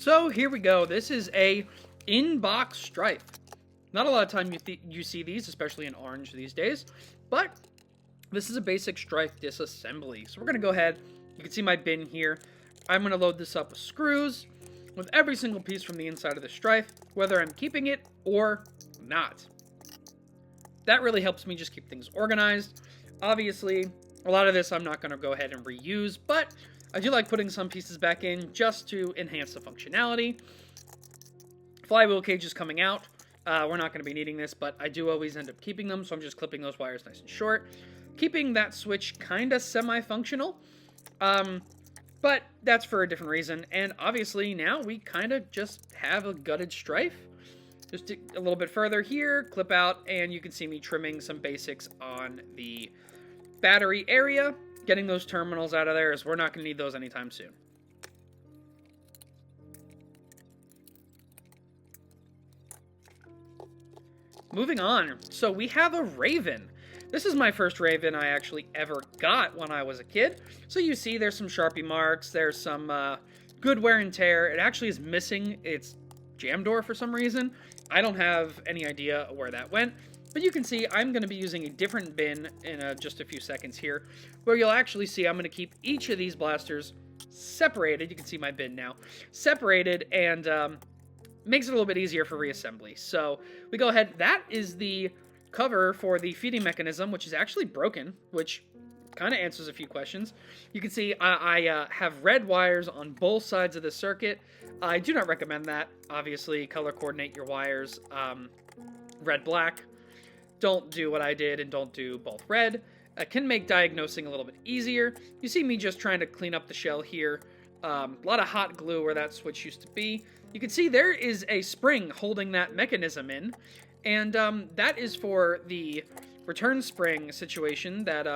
So here we go. This is a in-box Stryfe. Not a lot of time you see these, especially in orange these days, but this is a basic Stryfe disassembly. So we're going to go ahead. You can see my bin here. I'm going to load this up with screws with every single piece from the inside of the Stryfe, whether I'm keeping it or not. That really helps me just keep things organized. Obviously, a lot of this I'm not going to go ahead and reuse, but I do like putting some pieces back in just to enhance the functionality. Flywheel cage is coming out. We're not going to be needing this, but I do always end up keeping them, so I'm just clipping those wires nice and short. Keeping that switch kind of semi-functional, but that's for a different reason. And obviously now we kind of just have a gutted Stryfe. Just a little bit further here, clip out, and you can see me trimming some basics on the battery area. Getting those terminals out of there, as we're not going to need those anytime soon. Moving on, so we have a Rayven. This is my first Rayven I actually ever got when I was a kid. So you see there's some Sharpie marks, there's some good wear and tear. It actually is missing its jam door for some reason. I don't have any idea where that went. But you can see I'm going to be using a different bin in just a few seconds here, where you'll actually see I'm going to keep each of these blasters separated. You can see my bin now. Separated, and makes it a little bit easier for reassembly. So we go ahead. That is the cover for the feeding mechanism, which is actually broken, which kind of answers a few questions. You can see I have red wires on both sides of the circuit. I do not recommend that. Obviously, color coordinate your wires red, black. Don't do what I did and don't do both red. It can make diagnosing a little bit easier. You see me just trying to clean up the shell here. A lot of hot glue where that switch used to be. You can see there is a spring holding that mechanism in. And that is for the return spring situation that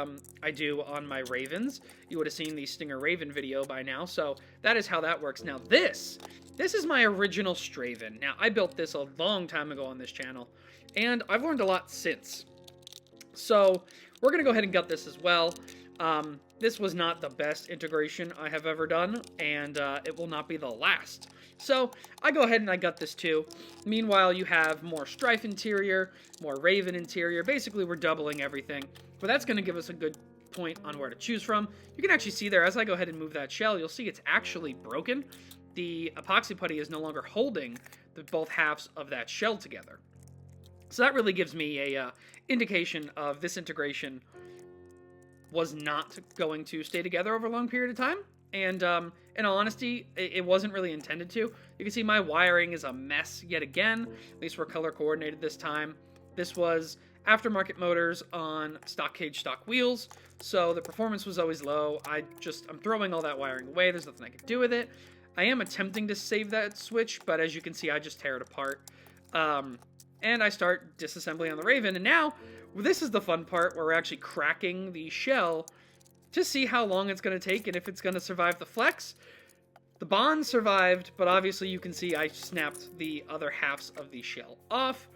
I do on my Ravens. You would have seen the Stinger Rayven video by now. So that is how that works. Now this is my original Strayven. Now I built this a long time ago on this channel. And I've learned a lot since. So we're going to go ahead and gut this as well. This was not the best integration I have ever done, and it will not be the last. So I go ahead and I gut this too. Meanwhile, you have more Stryfe interior, more Rayven interior. Basically, we're doubling everything. But that's going to give us a good point on where to choose from. You can actually see there, as I go ahead and move that shell, you'll see it's actually broken. The epoxy putty is no longer holding both halves of that shell together. So that really gives me a indication of this integration was not going to stay together over a long period of time. And in all honesty, it wasn't really intended to. You can see my wiring is a mess yet again. At least we're color coordinated this time. This was aftermarket motors on stock cage, stock wheels. So the performance was always low. I'm throwing all that wiring away. There's nothing I can do with it. I am attempting to save that switch, but as you can see, I just tear it apart. And I start disassembly on the Rayven, and now this is the fun part where we're actually cracking the shell to see how long it's going to take and if it's going to survive the flex. The bond survived, but obviously you can see I snapped the other halves of the shell off.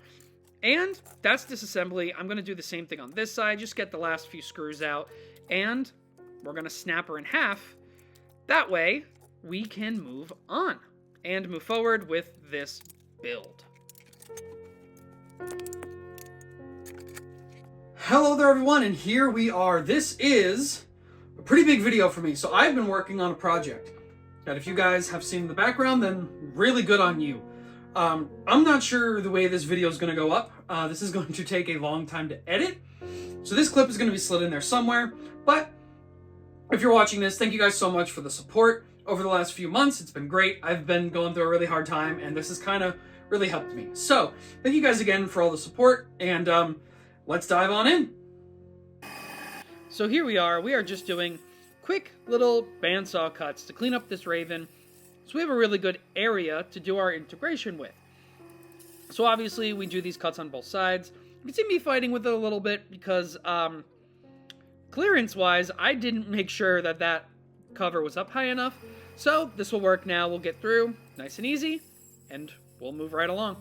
And that's disassembly. I'm going to do the same thing on this side, just get the last few screws out, and we're going to snap her in half. That way, we can move on and move forward with this build. Hello there everyone, and here we are. This is a pretty big video for me. So I've been working on a project that if you guys have seen in the background, then really good on you. I'm not sure the way this video is going to go up. This is going to take a long time to edit. So this clip is going to be slid in there somewhere. But if you're watching this, thank you guys so much for the support over the last few months. It's been great. I've been going through a really hard time, and this has kind of really helped me. So thank you guys again for all the support, and let's dive on in. So here we are just doing quick little bandsaw cuts to clean up this Rayven, so we have a really good area to do our integration with. So obviously we do these cuts on both sides. You can see me fighting with it a little bit because clearance wise I didn't make sure that cover was up high enough. So this will work now. We'll get through nice and easy, and we'll move right along.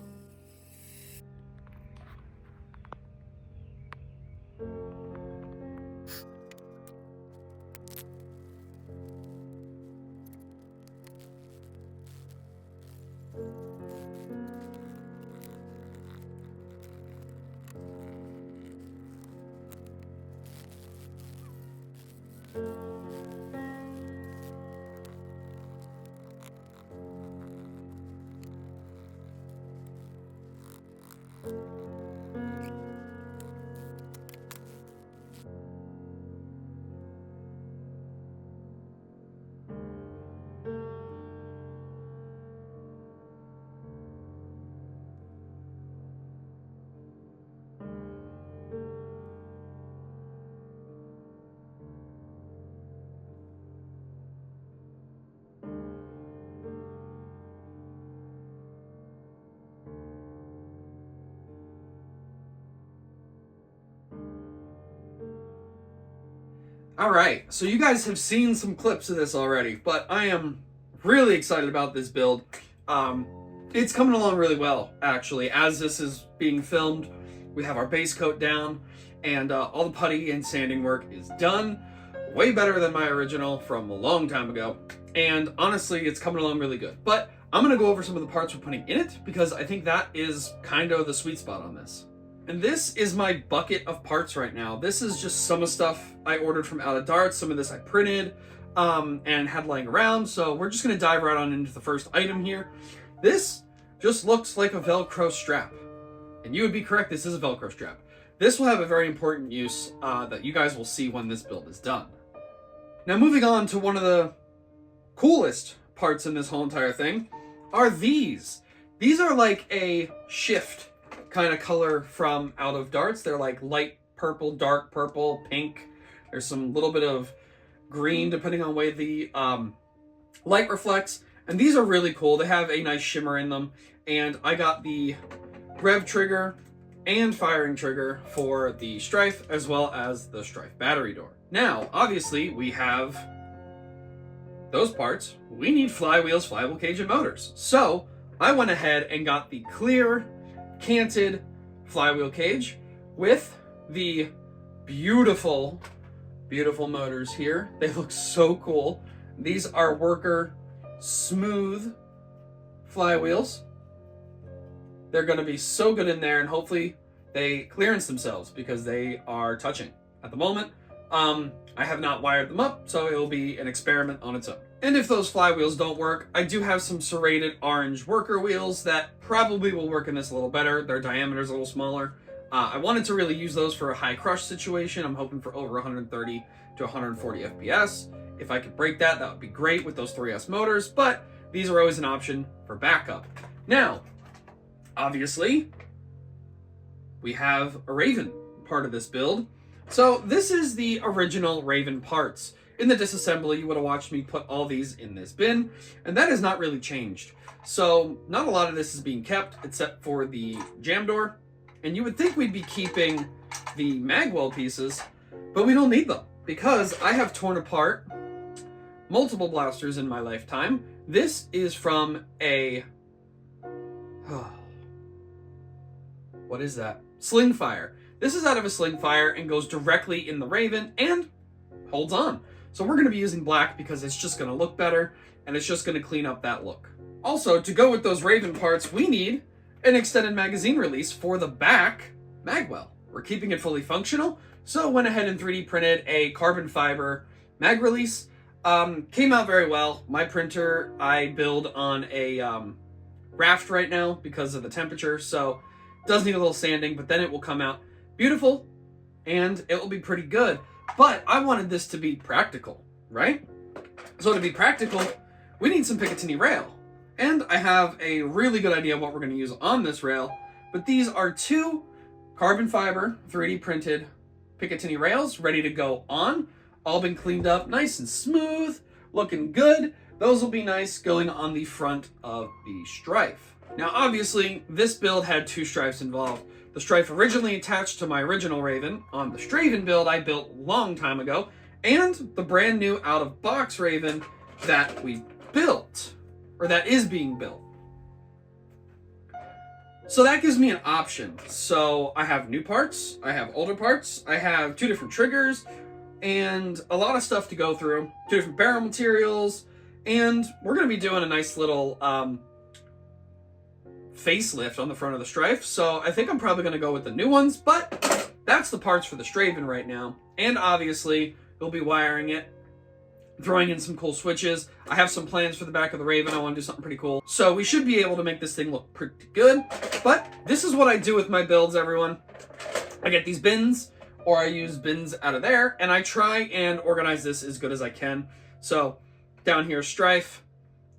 Alright, so you guys have seen some clips of this already, but I am really excited about this build. It's coming along really well, actually. As this is being filmed, we have our base coat down, and all the putty and sanding work is done. Way better than my original from a long time ago. And honestly, it's coming along really good. But I'm going to go over some of the parts we're putting in it, because I think that is kind of the sweet spot on this. And this is my bucket of parts right now. This is just some of the stuff I ordered from Out of Darts. Some of this I printed and had lying around. So we're just going to dive right on into the first item here. This just looks like a Velcro strap. And you would be correct, this is a Velcro strap. This will have a very important use that you guys will see when this build is done. Now moving on to one of the coolest parts in this whole entire thing are these. These are like a shift kind of color from Out of Darts. They're like light purple, dark purple, pink. There's some little bit of green depending on where the light reflects. And these are really cool. They have a nice shimmer in them. And I got the rev trigger and firing trigger for the Stryfe, as well as the Stryfe battery door. Now, obviously, we have those parts. We need flywheels, flywheel cage, and motors. So I went ahead and got the clear canted flywheel cage with the beautiful motors here. They look so cool. These are worker smooth flywheels. They're going to be so good in there, and hopefully they clearance themselves because they are touching at the moment. I have not wired them up, so it will be an experiment on its own. And if those flywheels don't work, I do have some serrated orange worker wheels that probably will work in this a little better. Their diameter is a little smaller. I wanted to really use those for a high crush situation. I'm hoping for over 130 to 140 FPS. If I could break that, that would be great with those 3S motors, but these are always an option for backup. Now, obviously, we have a Rayven part of this build. So this is the original Rayven parts. In the disassembly, you would have watched me put all these in this bin, and that has not really changed. So not a lot of this is being kept, except for the jam door. And you would think we'd be keeping the magwell pieces, but we don't need them, because I have torn apart multiple blasters in my lifetime. This is from a... what is that? Sling fire. This is out of a sling fire and goes directly in the Rayven and holds on. So we're going to be using black because it's just going to look better and it's just going to clean up that look. Also, to go with those Rayven parts, we need an extended magazine release for the back magwell. We're keeping it fully functional, so went ahead and 3D printed a carbon fiber mag release. Came out very well. My printer, I build on a raft right now because of the temperature, so it does need a little sanding, but then it will come out beautiful and it will be pretty good. But I wanted this to be practical, right? So to be practical, we need some Picatinny rail. And I have a really good idea of what we're going to use on this rail, but these are two carbon fiber 3D printed Picatinny rails ready to go on. All been cleaned up, nice and smooth, looking good. Those will be nice going on the front of the Stryfe. Now, obviously, this build had two Stryfes involved. The Stryfe originally attached to my original Rayven on the Strayven build I built a long time ago, and the brand new out-of-box Rayven that we built, or that is being built. So that gives me an option. So I have new parts, I have older parts, I have two different triggers, and a lot of stuff to go through, two different barrel materials, and we're going to be doing a nice little facelift on the front of the Stryfe, so I think I'm probably going to go with the new ones, but that's the parts for the Strayven right now. And obviously, we'll be wiring it, throwing in some cool switches. I have some plans for the back of the Rayven. I want to do something pretty cool. So we should be able to make this thing look pretty good, but this is what I do with my builds, everyone. I get these bins, or I use bins out of there, and I try and organize this as good as I can. So down here, Stryfe,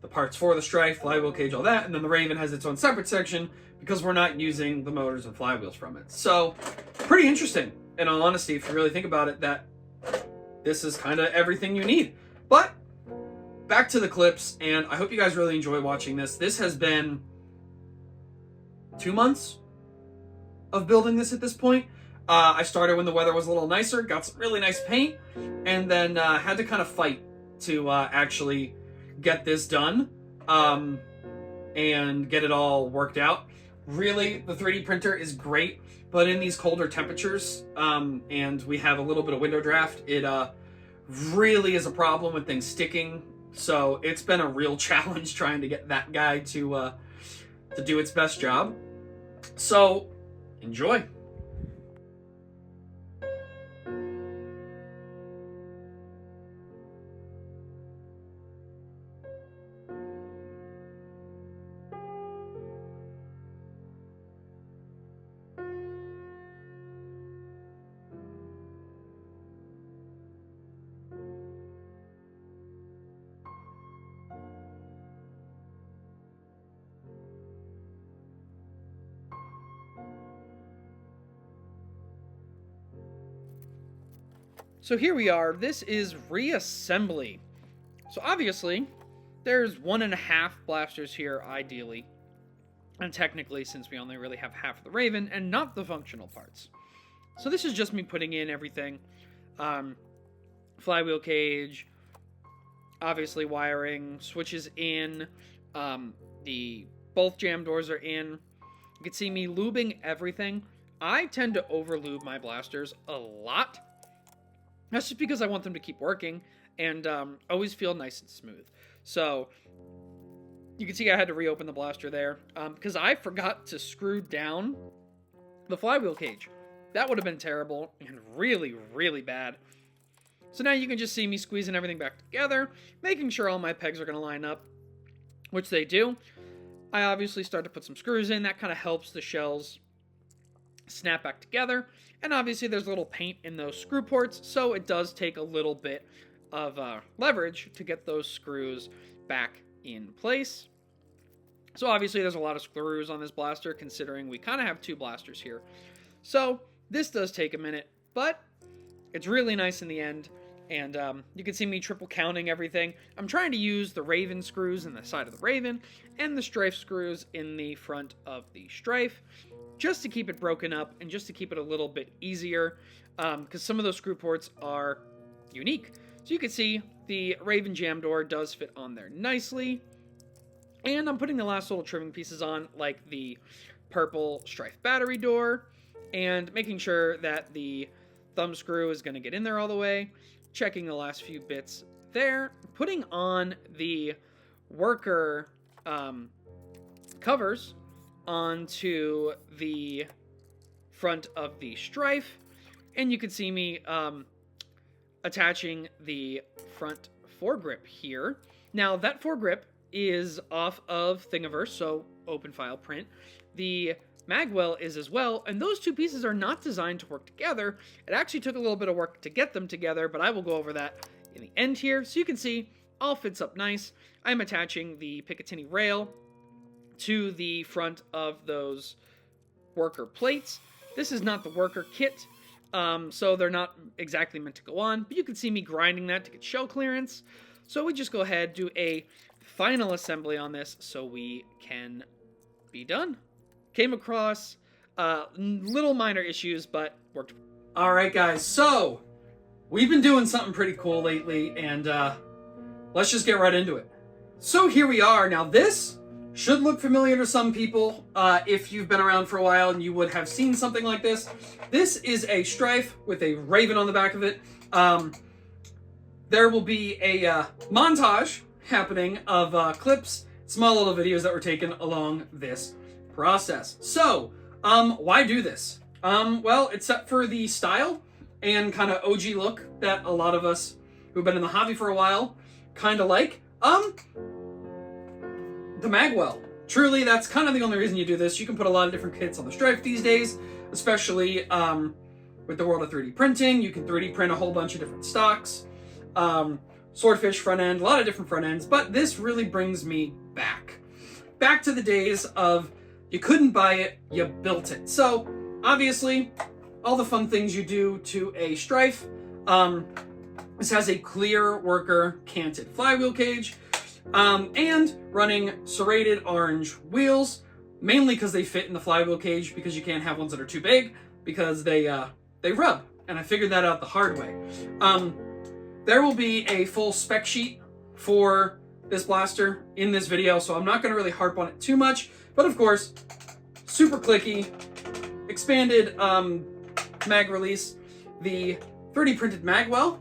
the parts for the Stryfe, flywheel cage, all that, and then the Rayven has its own separate section because we're not using the motors and flywheels from it. So, pretty interesting, in all honesty, if you really think about it, that this is kind of everything you need. But, back to the clips, and I hope you guys really enjoy watching this. This has been 2 months of building this at this point. I started when the weather was a little nicer, got some really nice paint, and then had to kind of fight to actually get this done and get it all worked out. Really, the 3D printer is great, but in these colder temperatures, and we have a little bit of window draft, it really is a problem with things sticking. So it's been a real challenge trying to get that guy to do its best job. So enjoy. So here we are. This is reassembly. So obviously, there's 1.5 blasters here, ideally. And technically, since we only really have half of the Rayven and not the functional parts. So this is just me putting in everything. Flywheel cage, obviously wiring, switches in, both jam doors are in. You can see me lubing everything. I tend to over-lube my blasters a lot. That's just because I want them to keep working and always feel nice and smooth. So you can see I had to reopen the blaster there because I forgot to screw down the flywheel cage. That would have been terrible and really, really bad. So now you can just see me squeezing everything back together, making sure all my pegs are going to line up, which they do. I obviously start to put some screws in. That kind of helps the shells snap back together. And obviously there's a little paint in those screw ports, so it does take a little bit of leverage to get those screws back in place. So obviously there's a lot of screws on this blaster, considering we kind of have 2 blasters here. So this does take a minute, but it's really nice in the end. And you can see me triple counting everything. I'm trying to use the Rayven screws in the side of the Rayven and the Stryfe screws in the front of the Stryfe, just to keep it broken up and just to keep it a little bit easier, because some of those screw ports are unique. So you can see the Rayven jam door does fit on there nicely. And I'm putting the last little trimming pieces on, like the purple Stryfe battery door, and making sure that the thumb screw is going to get in there all the way. Checking the last few bits there. Putting on the worker covers onto the front of the Stryfe. And you can see me attaching the front foregrip here. Now, that foregrip is off of Thingiverse, so open file print. The magwell is as well, and those 2 pieces are not designed to work together. It actually took a little bit of work to get them together, but I will go over that in the end here. So you can see, all fits up nice. I'm attaching the Picatinny rail to the front of those worker plates. This is not the worker kit, so they're not exactly meant to go on, but you can see me grinding that to get shell clearance. So we just go ahead, do a final assembly on this so we can be done. Came across little minor issues, but worked. All right, guys. So we've been doing something pretty cool lately, and let's just get right into it. So here we are. Now, this should look familiar to some people if you've been around for a while, and you would have seen something like this. This is a Stryfe with a Rayven on the back of it. There will be a montage happening of clips, small little videos that were taken along this process. So, why do this? Well, it's set for the style and kind of OG look that a lot of us who've been in the hobby for a while kind of like. The magwell. Truly, that's kind of the only reason you do this. You can put a lot of different kits on the Stryfe these days, especially with the world of 3D printing. You can 3D print a whole bunch of different stocks. Swordfish front end, a lot of different front ends, but this really brings me back to the days of you couldn't buy it, you built it. So obviously all the fun things you do to a Stryfe. This has a clear worker canted flywheel cage, and running serrated orange wheels, mainly because they fit in the flywheel cage, because you can't have ones that are too big. because they rub, and I figured that out the hard way. There will be a full spec sheet for this blaster in this video, so I'm not going to really harp on it too much, but of course, super clicky, expanded mag release, the 3D printed magwell,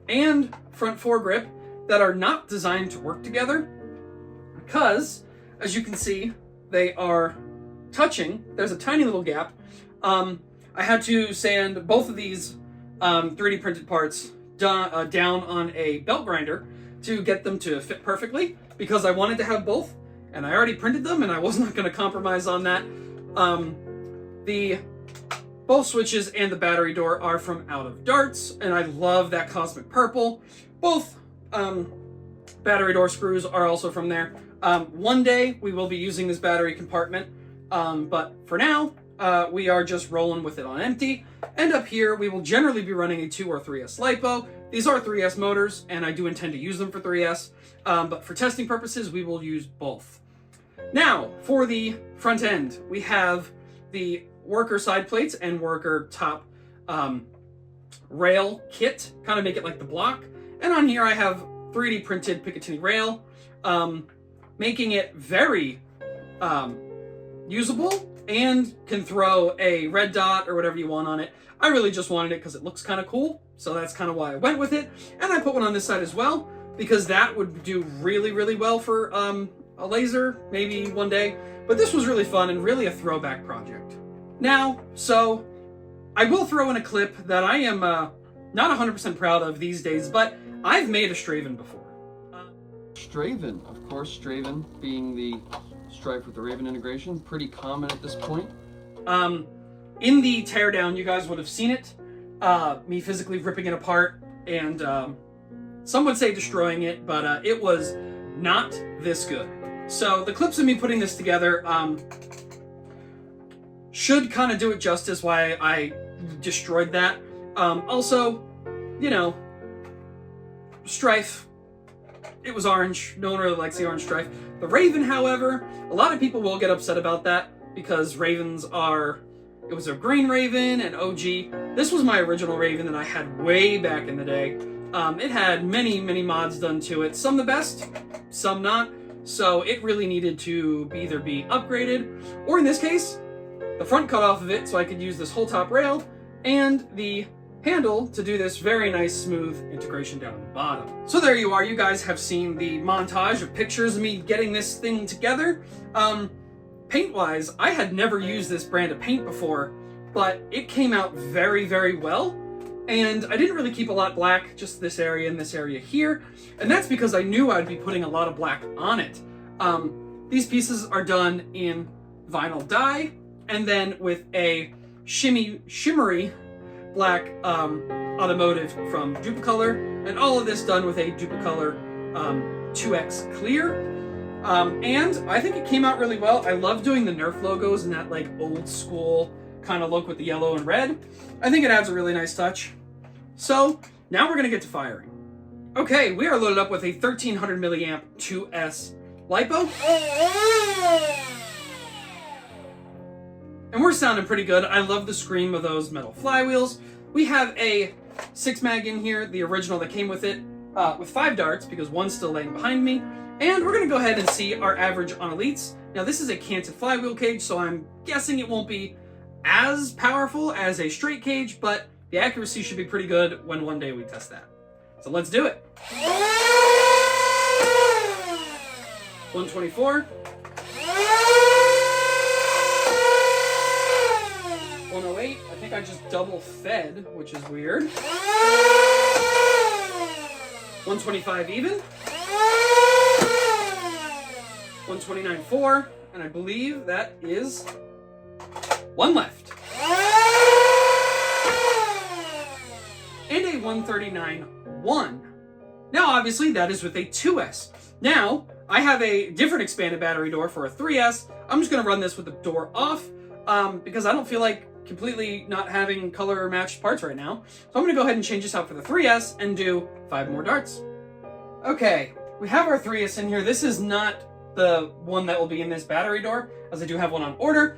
and front foregrip that are not designed to work together because, as you can see, they are touching. There's a tiny little gap. I had to sand both of these 3D printed parts down on a belt grinder to get them to fit perfectly because I wanted to have both, and I already printed them and I was not going to compromise on that. Both switches and the battery door are from Out of Darts, and I love that cosmic purple. Both battery door screws are also from there. One day we will be using this battery compartment, but for now we are just rolling with it on empty. And up here we will generally be running a 2 or 3S LiPo. These are 3S motors, and I do intend to use them for 3S, but for testing purposes we will use both. Now, for the front end, we have the worker side plates and worker top rail kit, kind of make it like the block. And on here I have 3D printed Picatinny rail, making it very usable and can throw a red dot or whatever you want on it. I really just wanted it because it looks kind of cool, so that's kind of why I went with it. And I put one on this side as well, because that would do really, really well for a laser, maybe one day. But this was really fun and really a throwback project. Now, so I will throw in a clip that I am not 100% proud of these days, but I've made a Strayven before. Strayven, of course, Strayven being the Stryfe with the Rayven integration, pretty common at this point. In the teardown, you guys would have seen it, me physically ripping it apart and some would say destroying it, but it was not this good. So the clips of me putting this together should kind of do it justice why I destroyed that. Also, you know, Stryfe, it was orange. No one really likes the orange Stryfe. The Rayven, however, a lot of people will get upset about that because Ravens are, it was a green Rayven and OG. This was my original Rayven that I had way back in the day. It had many, many mods done to it. Some the best, some not. So it really needed to either be upgraded, or in this case, the front cut off of it so I could use this whole top rail and the handle to do this very nice smooth integration down the bottom. So there you are. You guys have seen the montage of pictures of me getting this thing together. Paint-wise, I had never used this brand of paint before, but it came out very, very well. And I didn't really keep a lot black, just this area and this area here. And that's because I knew I'd be putting a lot of black on it. These pieces are done in vinyl dye, and then with a shimmery black automotive from Duplicolor, and all of this done with a Duplicolor 2X clear. And I think it came out really well. I love doing the Nerf logos and that like old school kind of look with the yellow and red. I think it adds a really nice touch. So now we're gonna get to firing. Okay, we are loaded up with a 1300 milliamp 2S LiPo. And we're sounding pretty good. I love the scream of those metal flywheels. We have a 6 mag in here, the original that came with it, with 5 darts because one's still laying behind me. And we're gonna go ahead and see our average on elites. Now this is a canted flywheel cage, so I'm guessing it won't be as powerful as a straight cage, but the accuracy should be pretty good when one day we test that. So let's do it. 124. 108. I think I just double fed, which is weird. 125 even. 129.4, and I believe that is one left. And a 139.1. Now, obviously, that is with a 2S. Now, I have a different expanded battery door for a 3S. I'm just going to run this with the door off because I don't feel like completely not having color matched parts right now. So I'm going to go ahead and change this out for the 3S and do 5 more darts. Okay, we have our 3S in here. This is not the one that will be in this battery door, as I do have one on order.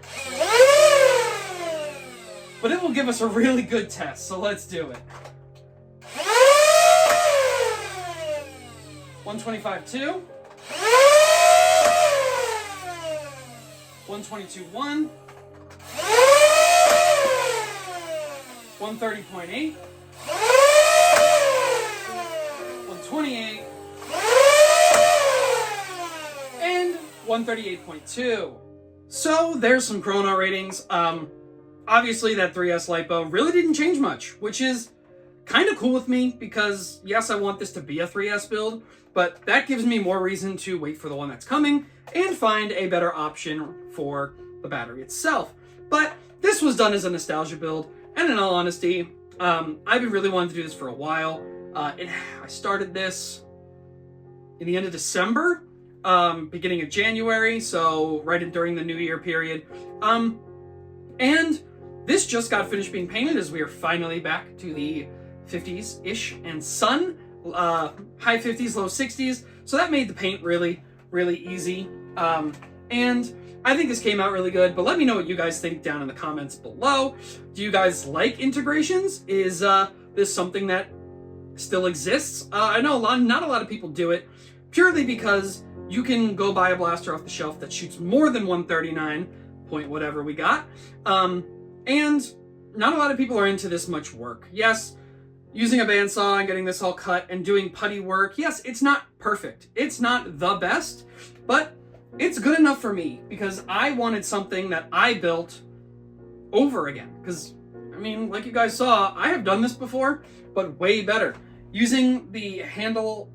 but it will give us a really good test, so let's do it. 125-2. 122-1. 130.8. 128. And 138.2. So there's some chrono ratings. Obviously that 3S LiPo really didn't change much, which is kind of cool with me because yes, I want this to be a 3S build, but that gives me more reason to wait for the one that's coming and find a better option for the battery itself. But this was done as a nostalgia build, and in all honesty, I've been really wanting to do this for a while. I started this in the end of December, beginning of January, so during the New Year period. And this just got finished being painted as we are finally back to the 50s-ish and sun, high 50s, low 60s. So that made the paint really, really easy. And I think this came out really good, but let me know what you guys think down in the comments below. Do you guys like integrations? Is this something that still exists? I know not a lot of people do it, purely because you can go buy a blaster off the shelf that shoots more than 139 point whatever we got. And not a lot of people are into this much work. Yes, using a bandsaw and getting this all cut and doing putty work, yes, it's not perfect. It's not the best, but it's good enough for me because I wanted something that I built over again. Because, I mean, like you guys saw, I have done this before, but way better. Using the handle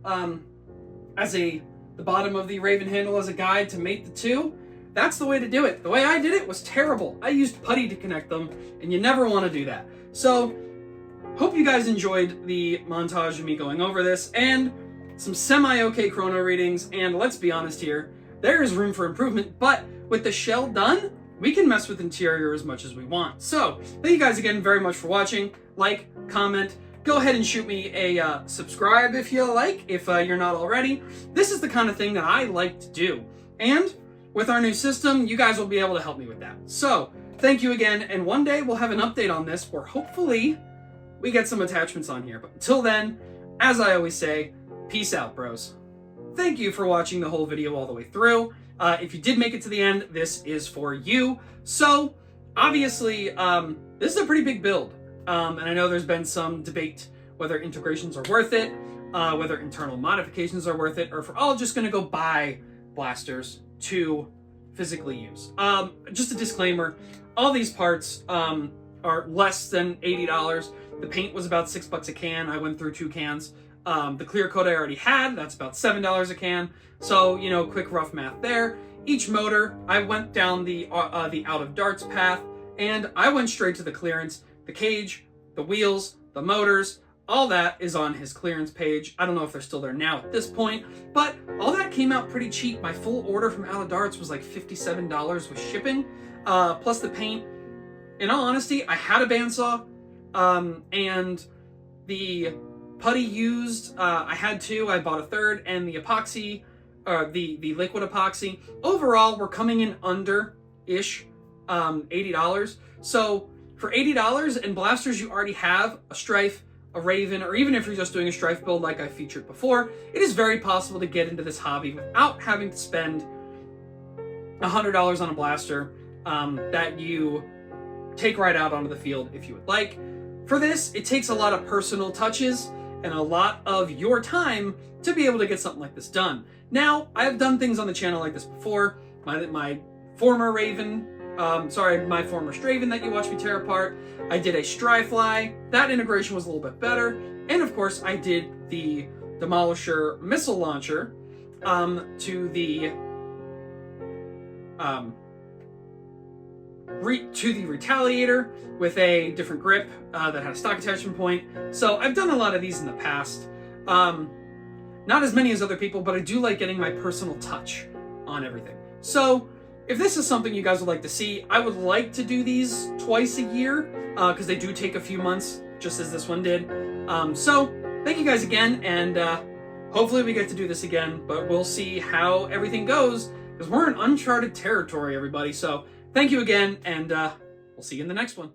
the bottom of the Rayven handle as a guide to mate the two, that's the way to do it. The way I did it was terrible. I used putty to connect them, and you never want to do that. So, hope you guys enjoyed the montage of me going over this, and some semi-okay chrono readings, and let's be honest here, there is room for improvement, but with the shell done, we can mess with interior as much as we want. So, thank you guys again very much for watching. Like, comment, go ahead and shoot me a subscribe if you like, if you're not already. This is the kind of thing that I like to do, and with our new system, you guys will be able to help me with that. So, thank you again, and one day we'll have an update on this where hopefully we get some attachments on here. But until then, as I always say, peace out, bros. Thank you for watching the whole video all the way through. If you did make it to the end, this is for you. So, obviously, this is a pretty big build. And I know there's been some debate whether integrations are worth it, whether internal modifications are worth it, or if we're all just going to go buy blasters to physically use. Just a disclaimer, all these parts are less than $80. The paint was about $6 a can. I went through 2 cans. The clear coat I already had, that's about $7 a can. So, you know, quick rough math there. Each motor, I went down the out of darts path, and I went straight to the clearance. The cage, the wheels, the motors, all that is on his clearance page. I don't know if they're still there now at this point, but all that came out pretty cheap. My full order from Out of Darts was like $57 with shipping, plus the paint. In all honesty, I had a bandsaw, and the putty used, I had 2. I bought a 3rd, and the epoxy, the liquid epoxy. Overall, we're coming in under-ish $80. So for $80 and blasters you already have, a Stryfe, a Rayven, or even if you're just doing a Stryfe build like I featured before, it is very possible to get into this hobby without having to spend $100 on a blaster that you take right out onto the field if you would like. For this, it takes a lot of personal touches and a lot of your time to be able to get something like this done. Now, I have done things on the channel like this before. My former Rayven, my former Strayven that you watched me tear apart. I did a Stryfe. That integration was a little bit better. And of course, I did the Demolisher missile launcher to the Retaliator with a different grip that had a stock attachment point. So I've done a lot of these in the past. Not as many as other people, but I do like getting my personal touch on everything. So if this is something you guys would like to see, I would like to do these twice a year because they do take a few months, just as this one did. So thank you guys again, and hopefully we get to do this again, but we'll see how everything goes because we're in uncharted territory, everybody. So thank you again, and we'll see you in the next one.